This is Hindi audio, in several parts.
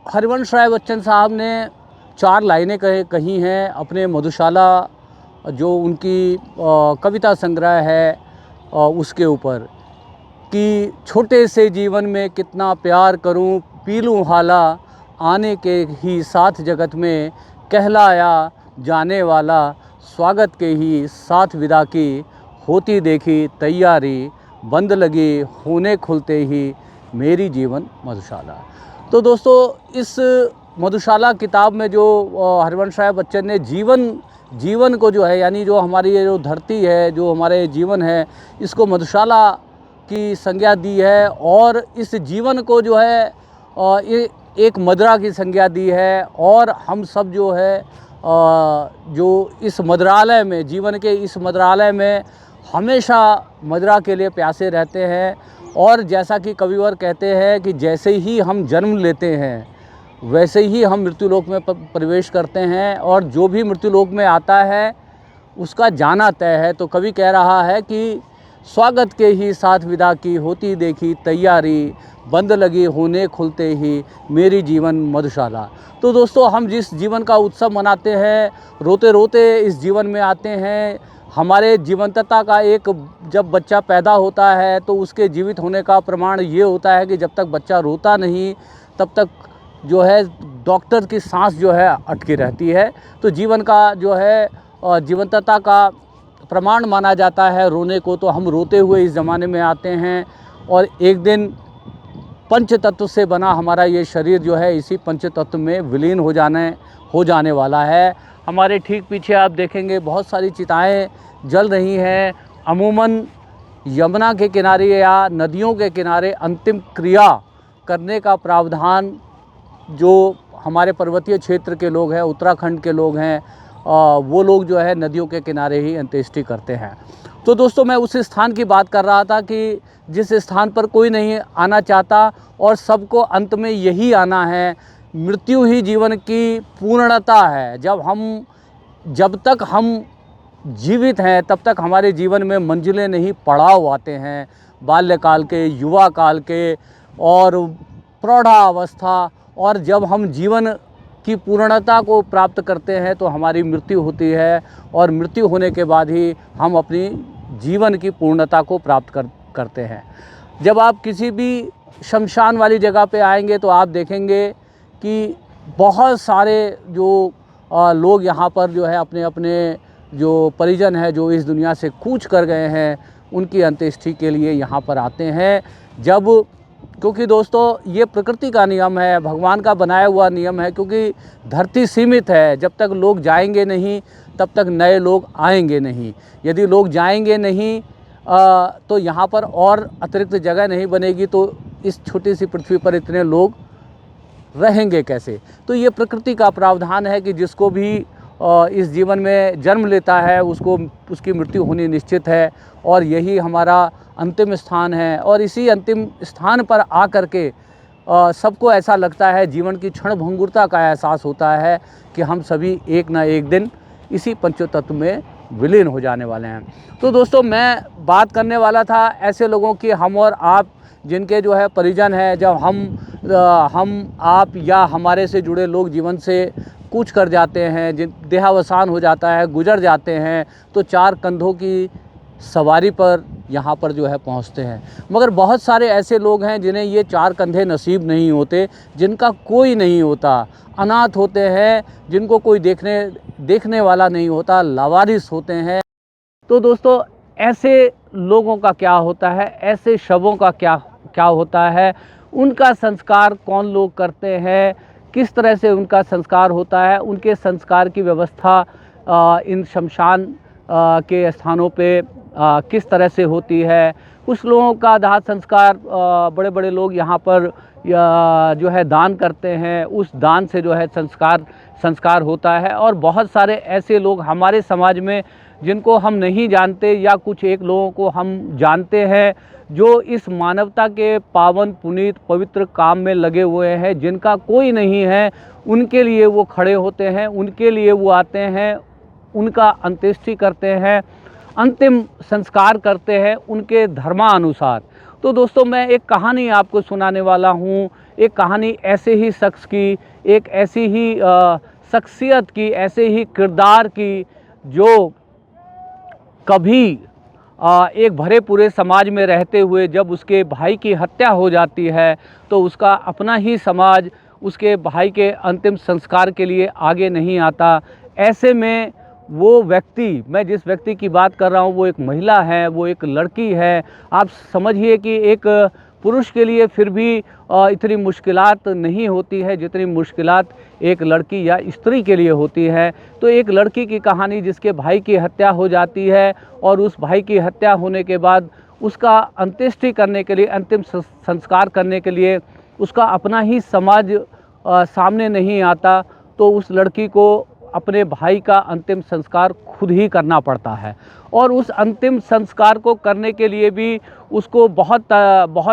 हरिवंश राय बच्चन साहब ने 4 लाइनें कही हैं अपने मधुशाला जो उनकी कविता संग्रह है उसके ऊपर कि छोटे से जीवन में कितना प्यार करूं, पी लूं हाला, आने के ही साथ जगत में कहलाया जाने वाला, स्वागत के ही साथ विदा की, होती देखी तैयारी, बंद लगी होने खुलते ही मेरी जीवन मधुशाला। तो दोस्तों इस मधुशाला किताब में जो हरिवंश राय बच्चन ने जीवन को जो है, यानी जो हमारी ये जो धरती है, जो हमारे जीवन है, इसको मधुशाला की संज्ञा दी है और इस जीवन को जो है एक मदिरा की संज्ञा दी है। और हम सब जो है जो इस मदिरालय में, जीवन के इस मदिरालय में हमेशा मदिरा के लिए प्यासे रहते हैं। और जैसा कि कविवर कहते हैं कि जैसे ही हम जन्म लेते हैं वैसे ही हम मृत्युलोक में प्रवेश करते हैं, और जो भी मृत्युलोक में आता है उसका जाना तय है। तो कवि कह रहा है कि स्वागत के ही साथ विदा की, होती देखी तैयारी, बंद लगी होने खुलते ही मेरी जीवन मधुशाला। तो दोस्तों हम जिस जीवन का उत्सव मनाते हैं, रोते रोते इस जीवन में आते हैं। हमारे जीवंतता का एक, जब बच्चा पैदा होता है तो उसके जीवित होने का प्रमाण ये होता है कि जब तक बच्चा रोता नहीं तब तक जो है डॉक्टर की सांस जो है अटकी रहती है। तो जीवन का जो है जीवंतता का प्रमाण माना जाता है रोने को। तो हम रोते हुए इस ज़माने में आते हैं और एक दिन पंच तत्व से बना हमारा ये शरीर जो है इसी पंच तत्व में विलीन हो जाने वाला है। हमारे ठीक पीछे आप देखेंगे बहुत सारी चिताएं जल रही हैं। अमूमन यमुना के किनारे या नदियों के किनारे अंतिम क्रिया करने का प्रावधान जो हमारे पर्वतीय क्षेत्र के लोग हैं, उत्तराखंड के लोग हैं, वो लोग जो है नदियों के किनारे ही अंत्येष्टि करते हैं। तो दोस्तों मैं उस स्थान की बात कर रहा था कि जिस स्थान पर कोई नहीं आना चाहता और सबको अंत में यही आना है। मृत्यु ही जीवन की पूर्णता है। जब तक हम जीवित हैं तब तक हमारे जीवन में मंजिलें नहीं, पड़ाव आते हैं, बाल्यकाल के, युवा काल के और प्रौढ़ावस्था। और जब हम जीवन की पूर्णता को प्राप्त करते हैं तो हमारी मृत्यु होती है, और मृत्यु होने के बाद ही हम अपनी जीवन की पूर्णता को प्राप्त करते हैं। जब आप किसी भी शमशान वाली जगह पे आएंगे तो आप देखेंगे कि बहुत सारे जो लोग यहाँ पर जो है अपने अपने जो परिजन हैं जो इस दुनिया से कूच कर गए हैं उनकी अंत्येष्टि के लिए यहाँ पर आते हैं। क्योंकि दोस्तों ये प्रकृति का नियम है, भगवान का बनाया हुआ नियम है। क्योंकि धरती सीमित है, जब तक लोग जाएंगे नहीं तब तक नए लोग आएंगे नहीं। यदि लोग जाएंगे नहीं तो यहाँ पर और अतिरिक्त जगह नहीं बनेगी, तो इस छोटी सी पृथ्वी पर इतने लोग रहेंगे कैसे। तो ये प्रकृति का प्रावधान है कि जिसको भी इस जीवन में जन्म लेता है उसकी मृत्यु होनी निश्चित है, और यही हमारा अंतिम स्थान है। और इसी अंतिम स्थान पर आकर के सबको ऐसा लगता है, जीवन की क्षणभंगुरता का एहसास होता है कि हम सभी एक ना एक दिन इसी पंचतत्व में विलीन हो जाने वाले हैं। तो दोस्तों मैं बात करने वाला था ऐसे लोगों की, हम और आप जिनके जो है परिजन हैं, जब हम आप या हमारे से जुड़े लोग जीवन से कूच कर जाते हैं, जिन देहावसान हो जाता है, गुजर जाते हैं, तो 4 कंधों की सवारी पर यहाँ पर जो है पहुँचते हैं। मगर बहुत सारे ऐसे लोग हैं जिन्हें ये 4 कंधे नसीब नहीं होते, जिनका कोई नहीं होता, अनाथ होते हैं, जिनको कोई देखने वाला नहीं होता, लावारिस होते हैं। तो दोस्तों ऐसे लोगों का क्या होता है, ऐसे शवों का क्या होता है, उनका संस्कार कौन लोग करते हैं, किस तरह से उनका संस्कार होता है, उनके संस्कार की व्यवस्था इन शमशान के स्थानों पे किस तरह से होती है। कुछ लोगों का दाह संस्कार बड़े बड़े लोग यहाँ पर जो है दान करते हैं, उस दान से जो है संस्कार होता है। और बहुत सारे ऐसे लोग हमारे समाज में जिनको हम नहीं जानते या कुछ एक लोगों को हम जानते हैं जो इस मानवता के पावन पुनीत पवित्र काम में लगे हुए हैं, जिनका कोई नहीं है, उनके लिए वो खड़े होते हैं, उनके लिए वो आते हैं, उनका अंत्येष्टि करते हैं, अंतिम संस्कार करते हैं उनके धर्मानुसार। तो दोस्तों मैं एक कहानी आपको सुनाने वाला हूँ, एक कहानी ऐसे ही शख्स की, एक ऐसी ही शख्सियत की, ऐसे ही किरदार की जो कभी एक भरे पूरे समाज में रहते हुए जब उसके भाई की हत्या हो जाती है तो उसका अपना ही समाज उसके भाई के अंतिम संस्कार के लिए आगे नहीं आता। ऐसे में वो व्यक्ति, मैं जिस व्यक्ति की बात कर रहा हूँ वो एक महिला है, वो एक लड़की है। आप समझिए कि एक पुरुष के लिए फिर भी इतनी मुश्किलात नहीं होती है जितनी मुश्किलात एक लड़की या स्त्री के लिए होती है। तो एक लड़की की कहानी जिसके भाई की हत्या हो जाती है और उस भाई की हत्या होने के बाद उसका अंत्येष्टि करने के लिए, अंतिम संस्कार करने के लिए उसका अपना ही समाज सामने नहीं आता, तो उस लड़की को अपने भाई का अंतिम संस्कार खुद ही करना पड़ता है। और उस अंतिम संस्कार को करने के लिए भी उसको बहुत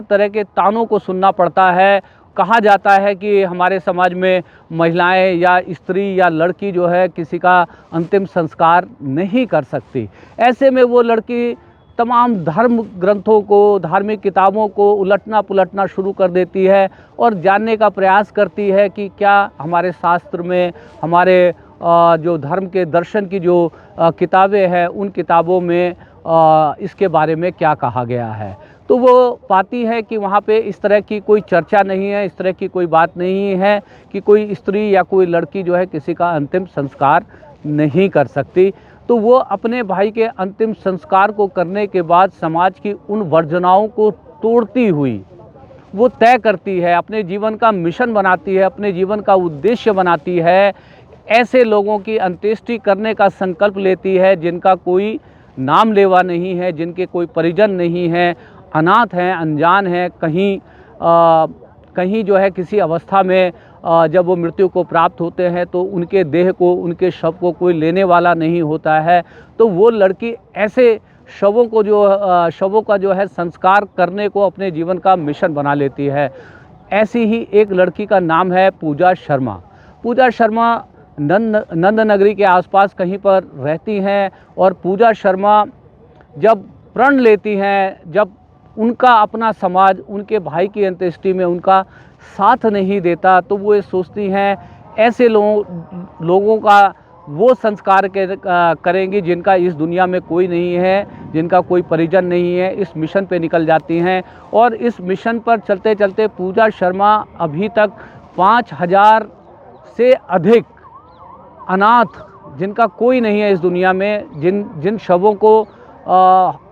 तरह के तानों को सुनना पड़ता है। कहा जाता है कि हमारे समाज में महिलाएं या स्त्री या लड़की जो है किसी का अंतिम संस्कार नहीं कर सकती। ऐसे में वो लड़की तमाम धर्म ग्रंथों को, धार्मिक किताबों को उलटना पुलटना शुरू कर देती है और जानने का प्रयास करती है कि क्या हमारे शास्त्र में, हमारे जो धर्म के दर्शन की जो किताबें हैं उन किताबों में इसके बारे में क्या कहा गया है। तो वो पाती है कि वहाँ पे इस तरह की कोई चर्चा नहीं है, इस तरह की कोई बात नहीं है कि कोई स्त्री या कोई लड़की जो है किसी का अंतिम संस्कार नहीं कर सकती। तो वो अपने भाई के अंतिम संस्कार को करने के बाद समाज की उन वर्जनाओं को तोड़ती हुई वो तय करती है, अपने जीवन का मिशन बनाती है, अपने जीवन का उद्देश्य बनाती है, ऐसे लोगों की अंत्येष्टि करने का संकल्प लेती है जिनका कोई नाम लेवा नहीं है, जिनके कोई परिजन नहीं है, अनाथ हैं, अनजान हैं, कहीं जो है किसी अवस्था में जब वो मृत्यु को प्राप्त होते हैं तो उनके देह को, उनके शव को कोई लेने वाला नहीं होता है। तो वो लड़की ऐसे शवों का जो है संस्कार करने को अपने जीवन का मिशन बना लेती है। ऐसी ही एक लड़की का नाम है पूजा शर्मा। पूजा शर्मा नंद नगरी के आसपास कहीं पर रहती हैं और पूजा शर्मा जब प्रण लेती हैं, जब उनका अपना समाज उनके भाई की अंत्येष्टि में उनका साथ नहीं देता, तो वो ये सोचती हैं ऐसे लोगों का वो संस्कार करेंगी जिनका इस दुनिया में कोई नहीं है, जिनका कोई परिजन नहीं है। इस मिशन पे निकल जाती हैं और इस मिशन पर चलते चलते पूजा शर्मा अभी तक 5000 से अधिक अनाथ, जिनका कोई नहीं है इस दुनिया में, जिन शवों को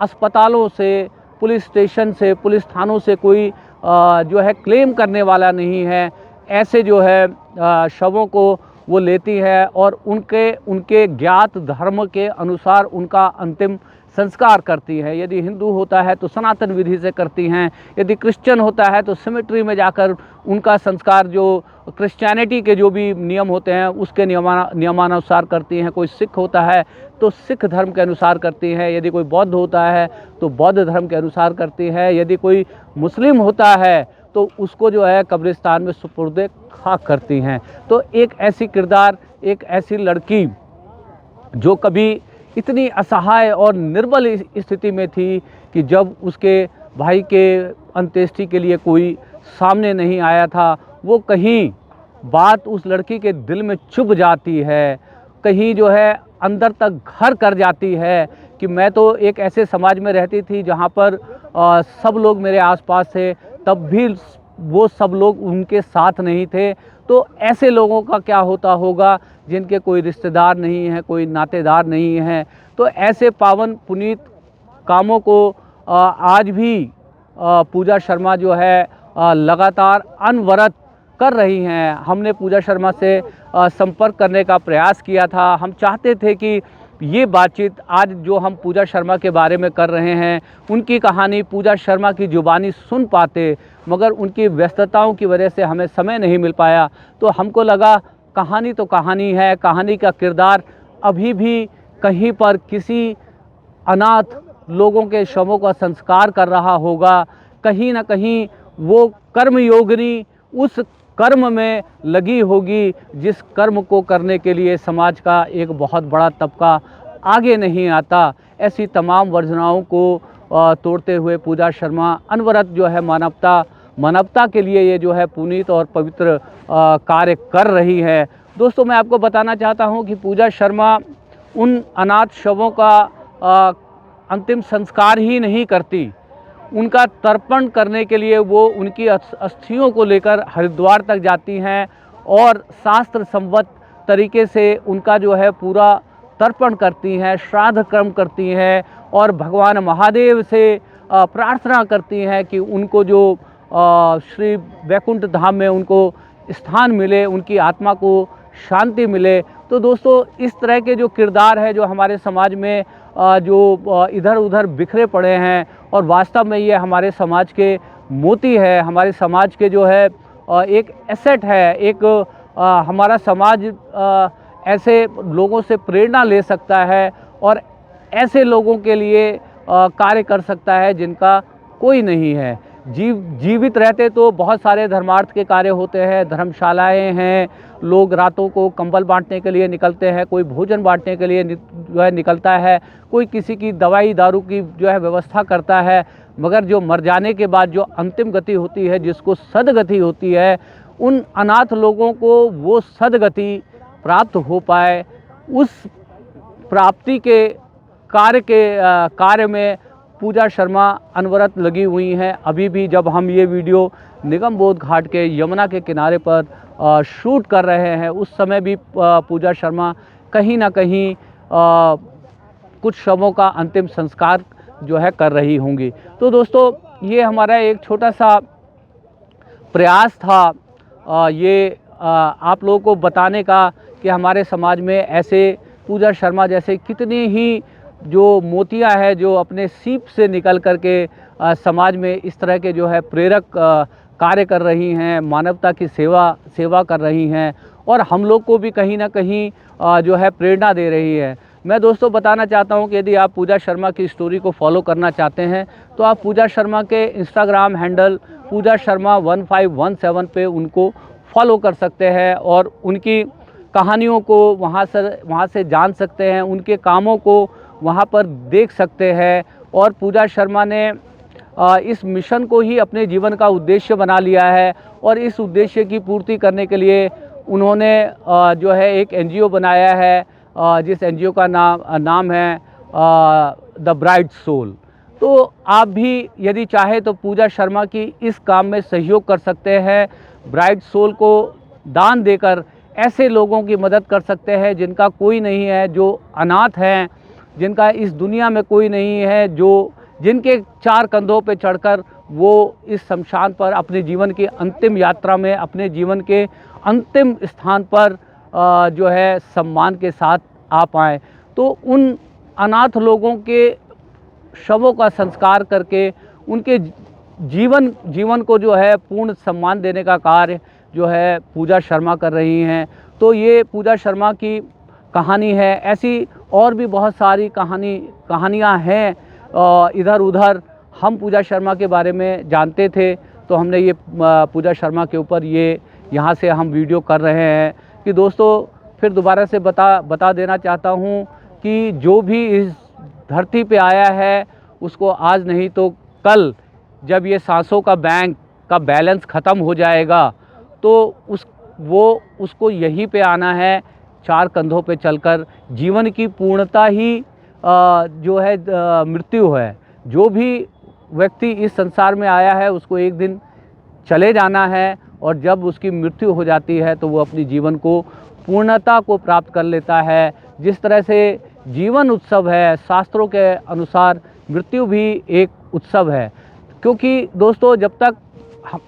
अस्पतालों से, पुलिस स्टेशन से, पुलिस थानों से कोई जो है क्लेम करने वाला नहीं है, ऐसे जो है शवों को वो लेती है और उनके ज्ञात धर्म के अनुसार उनका अंतिम संस्कार करती है। यदि हिंदू होता है तो सनातन विधि से करती हैं, यदि क्रिश्चियन होता है तो सिमेट्री में जाकर उनका संस्कार जो क्रिश्चियनिटी के जो भी नियम होते हैं उसके नियमानुसार करती हैं। कोई सिख होता है तो सिख धर्म के अनुसार करती हैं, यदि कोई बौद्ध होता है तो बौद्ध धर्म के अनुसार करती है, यदि कोई मुस्लिम होता है तो उसको जो है कब्रिस्तान में सुपुर्द खाक करती हैं। तो एक ऐसी किरदार, एक ऐसी लड़की जो कभी इतनी असहाय और निर्बल स्थिति में थी कि जब उसके भाई के अंत्येष्टि के लिए कोई सामने नहीं आया था, वो कहीं बात उस लड़की के दिल में चुभ जाती है, कहीं जो है अंदर तक घर कर जाती है कि मैं तो एक ऐसे समाज में रहती थी जहाँ पर सब लोग मेरे आसपास थे, तब भी वो सब लोग उनके साथ नहीं थे। तो ऐसे लोगों का क्या होता होगा जिनके कोई रिश्तेदार नहीं है, कोई नातेदार नहीं है। तो ऐसे पावन पुनीत कामों को आज भी पूजा शर्मा जो है लगातार अनवरत कर रही हैं। हमने पूजा शर्मा से संपर्क करने का प्रयास किया था। हम चाहते थे कि ये बातचीत आज जो हम पूजा शर्मा के बारे में कर रहे हैं, उनकी कहानी पूजा शर्मा की ज़ुबानी सुन पाते, मगर उनकी व्यस्तताओं की वजह से हमें समय नहीं मिल पाया। तो हमको लगा कहानी तो कहानी है, कहानी का किरदार अभी भी कहीं पर किसी अनाथ लोगों के शवों का संस्कार कर रहा होगा, कहीं ना कहीं वो कर्मयोगिनी उस कर्म में लगी होगी जिस कर्म को करने के लिए समाज का एक बहुत बड़ा तबका आगे नहीं आता। ऐसी तमाम वर्जनाओं को तोड़ते हुए पूजा शर्मा अनवरत जो है मानवता मानवता के लिए ये जो है पुनीत और पवित्र कार्य कर रही है। दोस्तों, मैं आपको बताना चाहता हूँ कि पूजा शर्मा उन अनाथ शवों का अंतिम संस्कार ही नहीं करती, उनका तर्पण करने के लिए वो उनकी अस्थियों को लेकर हरिद्वार तक जाती हैं और शास्त्र संवत तरीके से उनका जो है पूरा तर्पण करती हैं, श्राद्ध कर्म करती हैं और भगवान महादेव से प्रार्थना करती हैं कि उनको जो श्री वैकुंठ धाम में उनको स्थान मिले, उनकी आत्मा को शांति मिले। तो दोस्तों, इस तरह के जो किरदार है जो हमारे समाज में जो इधर उधर बिखरे पड़े हैं, और वास्तव में ये हमारे समाज के मोती है, हमारे समाज के जो है एक एसेट है। एक हमारा समाज ऐसे लोगों से प्रेरणा ले सकता है और ऐसे लोगों के लिए कार्य कर सकता है जिनका कोई नहीं है। जीवित रहते तो बहुत सारे धर्मार्थ के कार्य होते हैं, धर्मशालाएं हैं, लोग रातों को कंबल बांटने के लिए निकलते हैं, कोई भोजन बांटने के लिए जो है निकलता है, कोई किसी की दवाई दारू की जो है व्यवस्था करता है। मगर जो मर जाने के बाद जो अंतिम गति होती है, जिसको सदगति होती है, उन अनाथ लोगों को वो सदगति प्राप्त हो पाए, उस प्राप्ति के कार्य में पूजा शर्मा अनवरत लगी हुई हैं। अभी भी जब हम ये वीडियो निगम बोध घाट के यमुना के किनारे पर शूट कर रहे हैं, उस समय भी पूजा शर्मा कहीं ना कहीं कुछ शवों का अंतिम संस्कार जो है कर रही होंगी। तो दोस्तों, ये हमारा एक छोटा सा प्रयास था ये आप लोगों को बताने का कि हमारे समाज में ऐसे पूजा शर्मा जैसे कितनी ही जो मोतियां है, जो अपने सीप से निकल करके समाज में इस तरह के जो है प्रेरक कार्य कर रही हैं, मानवता की सेवा कर रही हैं और हम लोग को भी कहीं ना कहीं जो है प्रेरणा दे रही है। मैं दोस्तों बताना चाहता हूं कि यदि आप पूजा शर्मा की स्टोरी को फॉलो करना चाहते हैं तो आप पूजा शर्मा के इंस्टाग्राम हैंडल पूजा शर्मा 1517 पे उनको फॉलो कर सकते हैं और उनकी कहानियों को वहाँ से जान सकते हैं, उनके कामों को वहाँ पर देख सकते हैं। और पूजा शर्मा ने इस मिशन को ही अपने जीवन का उद्देश्य बना लिया है और इस उद्देश्य की पूर्ति करने के लिए उन्होंने जो है एक एनजीओ बनाया है, जिस एनजीओ का नाम है द ब्राइट सोल। तो आप भी यदि चाहे तो पूजा शर्मा की इस काम में सहयोग कर सकते हैं, ब्राइट सोल को दान देकर ऐसे लोगों की मदद कर सकते हैं जिनका कोई नहीं है, जो अनाथ हैं, जिनका इस दुनिया में कोई नहीं है, जिनके 4 कंधों पे चढ़कर वो इस शमशान पर अपने जीवन की अंतिम यात्रा में, अपने जीवन के अंतिम स्थान पर जो है सम्मान के साथ आ पाएँ। तो उन अनाथ लोगों के शवों का संस्कार करके उनके जीवन को जो है पूर्ण सम्मान देने का कार्य जो है पूजा शर्मा कर रही हैं। तो ये पूजा शर्मा की कहानी है। ऐसी और भी बहुत सारी कहानियाँ हैं इधर उधर। हम पूजा शर्मा के बारे में जानते थे तो हमने ये पूजा शर्मा के ऊपर यहाँ से हम वीडियो कर रहे हैं कि दोस्तों फिर दोबारा से बता देना चाहता हूँ कि जो भी इस धरती पे आया है उसको आज नहीं तो कल, जब ये सांसों का बैंक का बैलेंस ख़त्म हो जाएगा तो उसको यहीं पे आना है, 4 कंधों पे चलकर। जीवन की पूर्णता ही जो है मृत्यु है। जो भी व्यक्ति इस संसार में आया है उसको एक दिन चले जाना है और जब उसकी मृत्यु हो जाती है तो वो अपनी जीवन को पूर्णता को प्राप्त कर लेता है। जिस तरह से जीवन उत्सव है, शास्त्रों के अनुसार मृत्यु भी एक उत्सव है। क्योंकि दोस्तों जब तक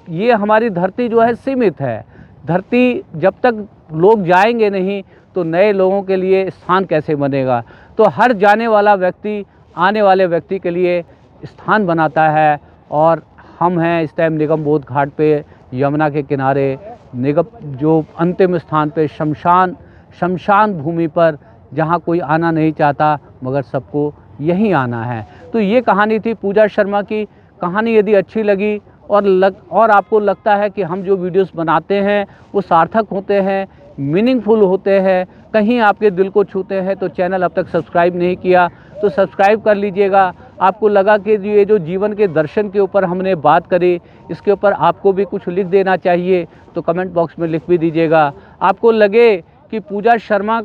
ये हमारी धरती जो है सीमित है, धरती जब तक लोग जाएंगे नहीं तो नए लोगों के लिए स्थान कैसे बनेगा। तो हर जाने वाला व्यक्ति आने वाले व्यक्ति के लिए स्थान बनाता है और हम हैं इस टाइम निगम बोध घाट पे, यमुना के किनारे, जो अंतिम स्थान पे शमशान भूमि पर, जहाँ कोई आना नहीं चाहता मगर सबको यहीं आना है। तो ये कहानी थी पूजा शर्मा की। कहानी यदि अच्छी लगी और आपको लगता है कि हम जो वीडियोस बनाते हैं वो सार्थक होते हैं, मीनिंगफुल होते हैं, कहीं आपके दिल को छूते हैं, तो चैनल अब तक सब्सक्राइब नहीं किया तो सब्सक्राइब कर लीजिएगा। आपको लगा कि ये जो जीवन के दर्शन के ऊपर हमने बात करी, इसके ऊपर आपको भी कुछ लिख देना चाहिए तो कमेंट बॉक्स में लिख भी दीजिएगा। आपको लगे कि पूजा शर्मा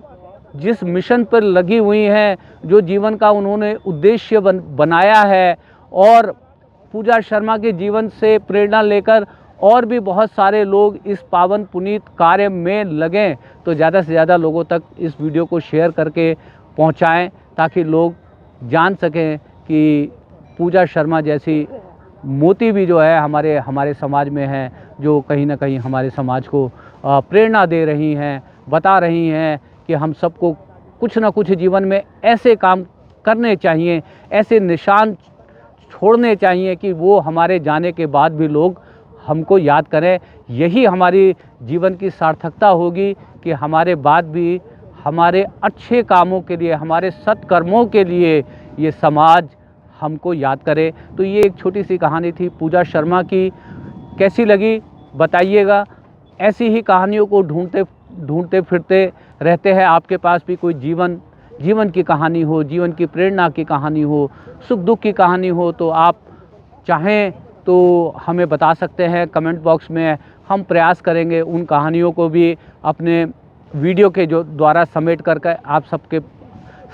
जिस मिशन पर लगी हुई हैं, जो जीवन का उन्होंने उद्देश्य बनाया है, और पूजा शर्मा के जीवन से प्रेरणा लेकर और भी बहुत सारे लोग इस पावन पुनीत कार्य में लगें, तो ज़्यादा से ज़्यादा लोगों तक इस वीडियो को शेयर करके पहुंचाएं, ताकि लोग जान सकें कि पूजा शर्मा जैसी मोती भी जो है हमारे समाज में हैं, जो कहीं ना कहीं हमारे समाज को प्रेरणा दे रही हैं, बता रही हैं कि हम सबको कुछ ना कुछ जीवन में ऐसे काम करने चाहिए, ऐसे निशान छोड़ने चाहिए कि वो हमारे जाने के बाद भी लोग हमको याद करें। यही हमारी जीवन की सार्थकता होगी कि हमारे बाद भी हमारे अच्छे कामों के लिए, हमारे सत्कर्मों के लिए ये समाज हमको याद करे। तो ये एक छोटी सी कहानी थी पूजा शर्मा की। कैसी लगी बताइएगा। ऐसी ही कहानियों को ढूंढते फिरते रहते हैं। आपके पास भी कोई जीवन की कहानी हो, जीवन की प्रेरणा की कहानी हो, सुख दुख की कहानी हो, तो आप चाहें तो हमें बता सकते हैं कमेंट बॉक्स में। हम प्रयास करेंगे उन कहानियों को भी अपने वीडियो के द्वारा समेट करके आप सबके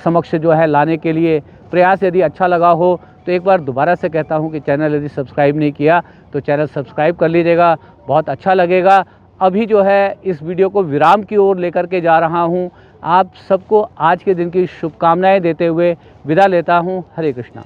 समक्ष जो है लाने के लिए प्रयास। यदि अच्छा लगा हो तो एक बार दोबारा से कहता हूं कि चैनल यदि सब्सक्राइब नहीं किया तो चैनल सब्सक्राइब कर लीजिएगा, बहुत अच्छा लगेगा। अभी जो है इस वीडियो को विराम की ओर लेकर के जा रहा हूं। आप सबको आज के दिन की शुभकामनाएं देते हुए विदा लेता हूं। हरे कृष्णा।